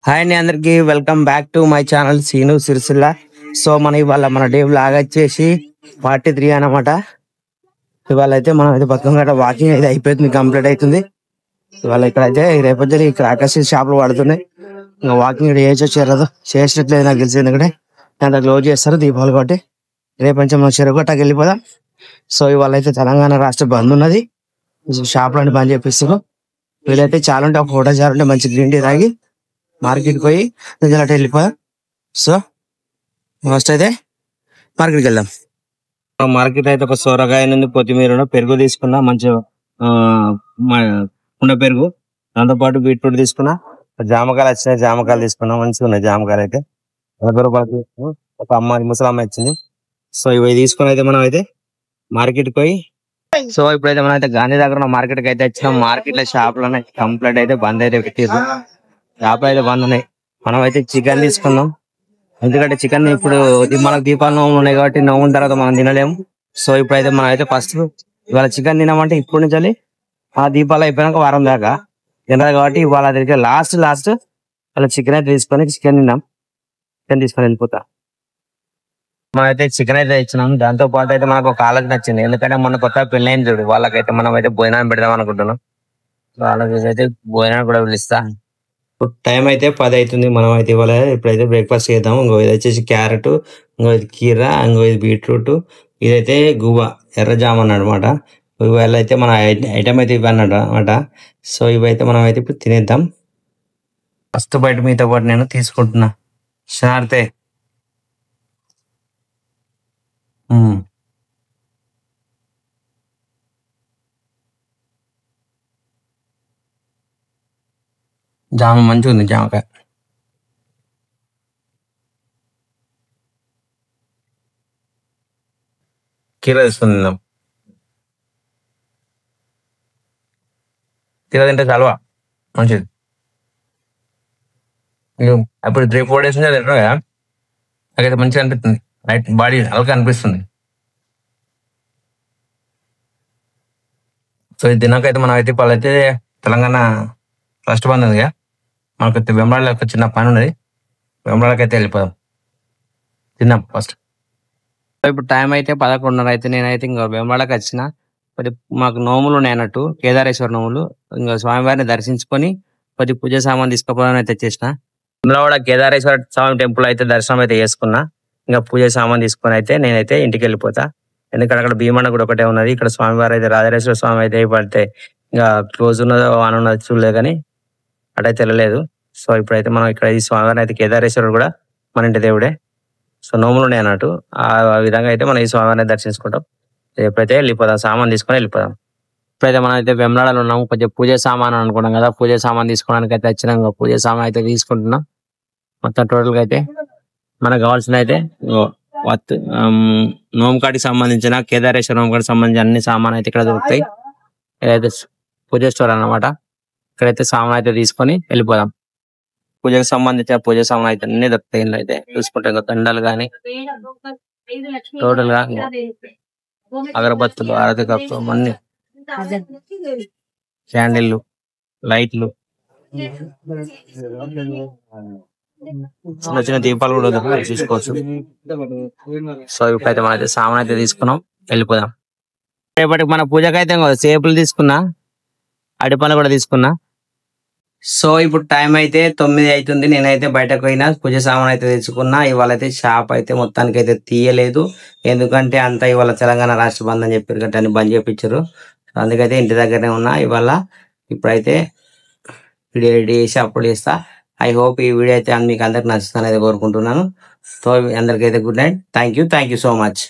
Hi అండి అందరికి welcome back to my channel Seenu Sirisilla. So మన డే వ్లాగ్ వచ్చేసి 43 అనమాట. ఇవాళ అయితే మనం అయితే బతుకమ్మ వాకింగ్ అయితే అయిపోతుంది, కంప్లీట్ అవుతుంది. ఇవాళ ఇక్కడైతే రేపొద్దు ఇక్కడ ఆకాశ షాపులు పడుతున్నాయి. ఇంకా వాకింగ్ ఇక్కడ చేసేది చేసినట్లేదు నాకు తెలిసి, ఎందుకంటే దాంట్లో క్లోజ్ చేస్తారు దీపావళి కాబట్టి. రేపు నుంచి మనం చెరుగొట్టకి వెళ్ళిపోదాం. సో ఇవాళ అయితే తెలంగాణ రాష్ట్ర బంద్ ఉన్నది, షాపులన్నీ బంద్ చేపిస్తారు. వీళ్ళైతే చాలా ఉంటే ఒక ఫోటో చాలుంటే మంచి గ్రీన్ టీ తాగి మార్కెట్కి పోయి నిజాలు అటు వెళ్ళిపోయాం. సో ఫస్ట్ అయితే మార్కెట్కి వెళ్దాం. మార్కెట్ అయితే ఒక సొరకాయ నుండి కొత్తిమీర పెరుగు తీసుకున్నా, మంచి కుండ పెరుగు, దాంతోపాటు బీట్రూట్ తీసుకున్నా, జామకాయలు వచ్చినాయి, జామకాయలు తీసుకున్నా, మంచిగా ఉన్నాయి జామకాయలు అయితే 40 రూపాయలకి. ఒక ముసలమ్మ ఇచ్చింది. సో ఇవి తీసుకుని అయితే మనం అయితే మార్కెట్కి పోయి, సో ఇప్పుడైతే మనం అయితే గాంధీ దగ్గర ఉన్న మార్కెట్కి అయితే వచ్చినాం. మార్కెట్ లో షాపులు కంప్లీట్ అయితే బంద్ అయితే పెట్టారు, షాపులు అయితే బంద్ ఉన్నాయి. మనం అయితే చికెన్ తీసుకున్నాం, ఎందుకంటే చికెన్ ఇప్పుడు మనకు దీపావళి నోములు ఉన్నాయి కాబట్టి నోముల తర్వాత మనం తినలేము. సో ఇప్పుడైతే మనం అయితే ఫస్ట్ ఇవాళ చికెన్ తినామంటే ఇప్పుడు నుంచి ఆ దీపాలు అయిపోయినాక వారం దాకా తినదు కాబట్టి ఇవాళ దగ్గర లాస్ట్ అలా చికెన్ అయితే తీసుకొని చికెన్ తీసుకొని వెళ్ళిపోతా. మనం అయితే చికెన్ అయితే ఇచ్చినాం. దాంతో పాటు అయితే మనకు ఒక ఆలోచన వచ్చింది, ఎందుకంటే మొన్న కొత్త పెళ్లి అయింది చూడు, వాళ్ళకైతే మనం అయితే భోజనాన్ని పెడదాం అనుకుంటున్నాం. వాళ్ళకి అయితే భోజనాన్ని కూడా పిలుస్తా. టైం అయితే 10 అవుతుంది. మనం అయితే ఇవాళ ఇప్పుడైతే బ్రేక్ఫాస్ట్ చేద్దాం. ఇంకో ఇది వచ్చేసి క్యారెట్, ఇంకో ఇది కీర, ఇంకో ఇది బీట్రూట్, ఇదైతే గువ్వ ఎర్ర జామన్ అనమాట. ఇవాళ అయితే మన ఐటమ్ అయితే ఇవి అన్నమాట. సో ఇవైతే మనం అయితే ఇప్పుడు తినేద్దాం. ఫస్ట్ బయట మీతో పాటు నేను తీసుకుంటున్నా షార్తే. జామ మంచిగా ఉంది, జామకాయ. కీర తీసుకుని తిందాం. కీర తింటే చలవా మంచిది. అప్పుడు 3-4 days నుంచి తింటారు కదా, నాకైతే మంచిగా అనిపిస్తుంది. రైట్, బాడీ హల్కా అనిపిస్తుంది. సో ఇది తినాకైతే మనం అయితే వాళ్ళైతే తెలంగాణ ఫస్ట్ బంద్ ఉంది కదా, మనకైతే వెంబడాలో ఒక చిన్న పని ఉన్నది, వెంబడాలకి అయితే వెళ్ళిపోదాం, తిందాం ఫస్ట్. ఇప్పుడు టైం అయితే 11:30 అయితే నేనైతే ఇంకా వెంబడాలకు వచ్చిన. కొద్ది మాకు నోములు ఉన్నాయి అన్నట్టు, కేదారేశ్వర నోములు. ఇంకా స్వామివారిని దర్శించుకొని కొద్ది పూజ సామాన్ తీసుకోపోవడానికి అయితే వచ్చేసిన. వెమ్లవాడ కేదారేశ్వర స్వామి టెంపుల్ అయితే దర్శనం అయితే చేసుకున్నా. ఇంకా పూజ సామాన్ తీసుకొని అయితే నేనైతే ఇంటికి వెళ్ళిపోతా, ఎందుకంటే అక్కడ భీమన్న కూడా ఒకటే ఉన్నది. ఇక్కడ స్వామివారు అయితే రాజరాజేశ్వర స్వామి అయితే పడితే ఇంకా క్లోజ్ ఉన్నదో ఆన్ ఉన్నది చూడలేదు, కానీ అటైతే వెళ్ళలేదు. సో ఇప్పుడైతే మనం ఇక్కడ ఈ స్వామివారిని అయితే కేదారేశ్వరుడు కూడా మన ఇంటి దేవుడే. సో నోములు ఉన్నాయి అన్నట్టు, ఆ విధంగా అయితే మనం ఈ స్వామివారిని దర్శించుకుంటాం. ఎప్పుడైతే వెళ్ళిపోదాం, సామాన్ తీసుకొని వెళ్ళిపోదాం. ఇప్పుడైతే మనం అయితే వెమ్లాడలో ఉన్నాము, కొంచెం పూజ సామాన్ అనుకున్నాం కదా, పూజ సామాన్ తీసుకోవడానికి అయితే వచ్చినాం. పూజ సామాన్ అయితే తీసుకుంటున్నాం. మొత్తం టోటల్ గా అయితే మనకు కావాల్సిన అయితే నోమకాటికి సంబంధించిన కేదారేశ్వర నోమకాటికి సంబంధించిన అన్ని సామాన్ అయితే ఇక్కడ దొరుకుతాయి. ఇదైతే పూజ స్టోర్ అన్నమాట. ఇక్కడైతే సామాన్ అయితే తీసుకొని వెళ్ళిపోదాం. పూజకు సంబంధించిన పూజ సామాన్ అయితే అన్ని దొరుకుతాయి. ఇందులో అయితే చూసుకుంటే దండలు కానీ టోటల్ గా అగరబత్తులు, ఆరతి కప్పు, అన్ని క్యాండిల్లు, లైట్లు, చిన్న చిన్న దీపాలు కూడా చూసుకోవచ్చు. సో ఇప్పుడైతే మనం అయితే సామాన్ అయితే తీసుకున్నాం, వెళ్ళిపోదాం. రేపటికి మన పూజకైతే సేపులు తీసుకున్నా, అడిపళ్ళు కూడా తీసుకున్నా. సో ఇప్పుడు టైం అయితే 9 అవుతుంది. నేనైతే బయటకు పోయినా, పూజ సామాన్ అయితే తెచ్చుకున్నా. ఇవాళ అయితే షాప్ అయితే మొత్తానికి అయితే తీయలేదు, ఎందుకంటే అంతా ఇవాళ తెలంగాణ రాష్ట్ర బంద్ అని చెప్పారు కాబట్టి అన్ని బంద్ చేయించారు. అందుకైతే ఇంటి దగ్గరనే ఉన్నా ఇవాళ. ఇప్పుడైతే వీడియో రెడీ చేసి అప్లోడ్ చేస్తా. ఐ హోప్ ఈ వీడియో అయితే మీకు అందరికి నచ్చుతానైతే కోరుకుంటున్నాను. సో అందరికైతే good night. Thank you so much.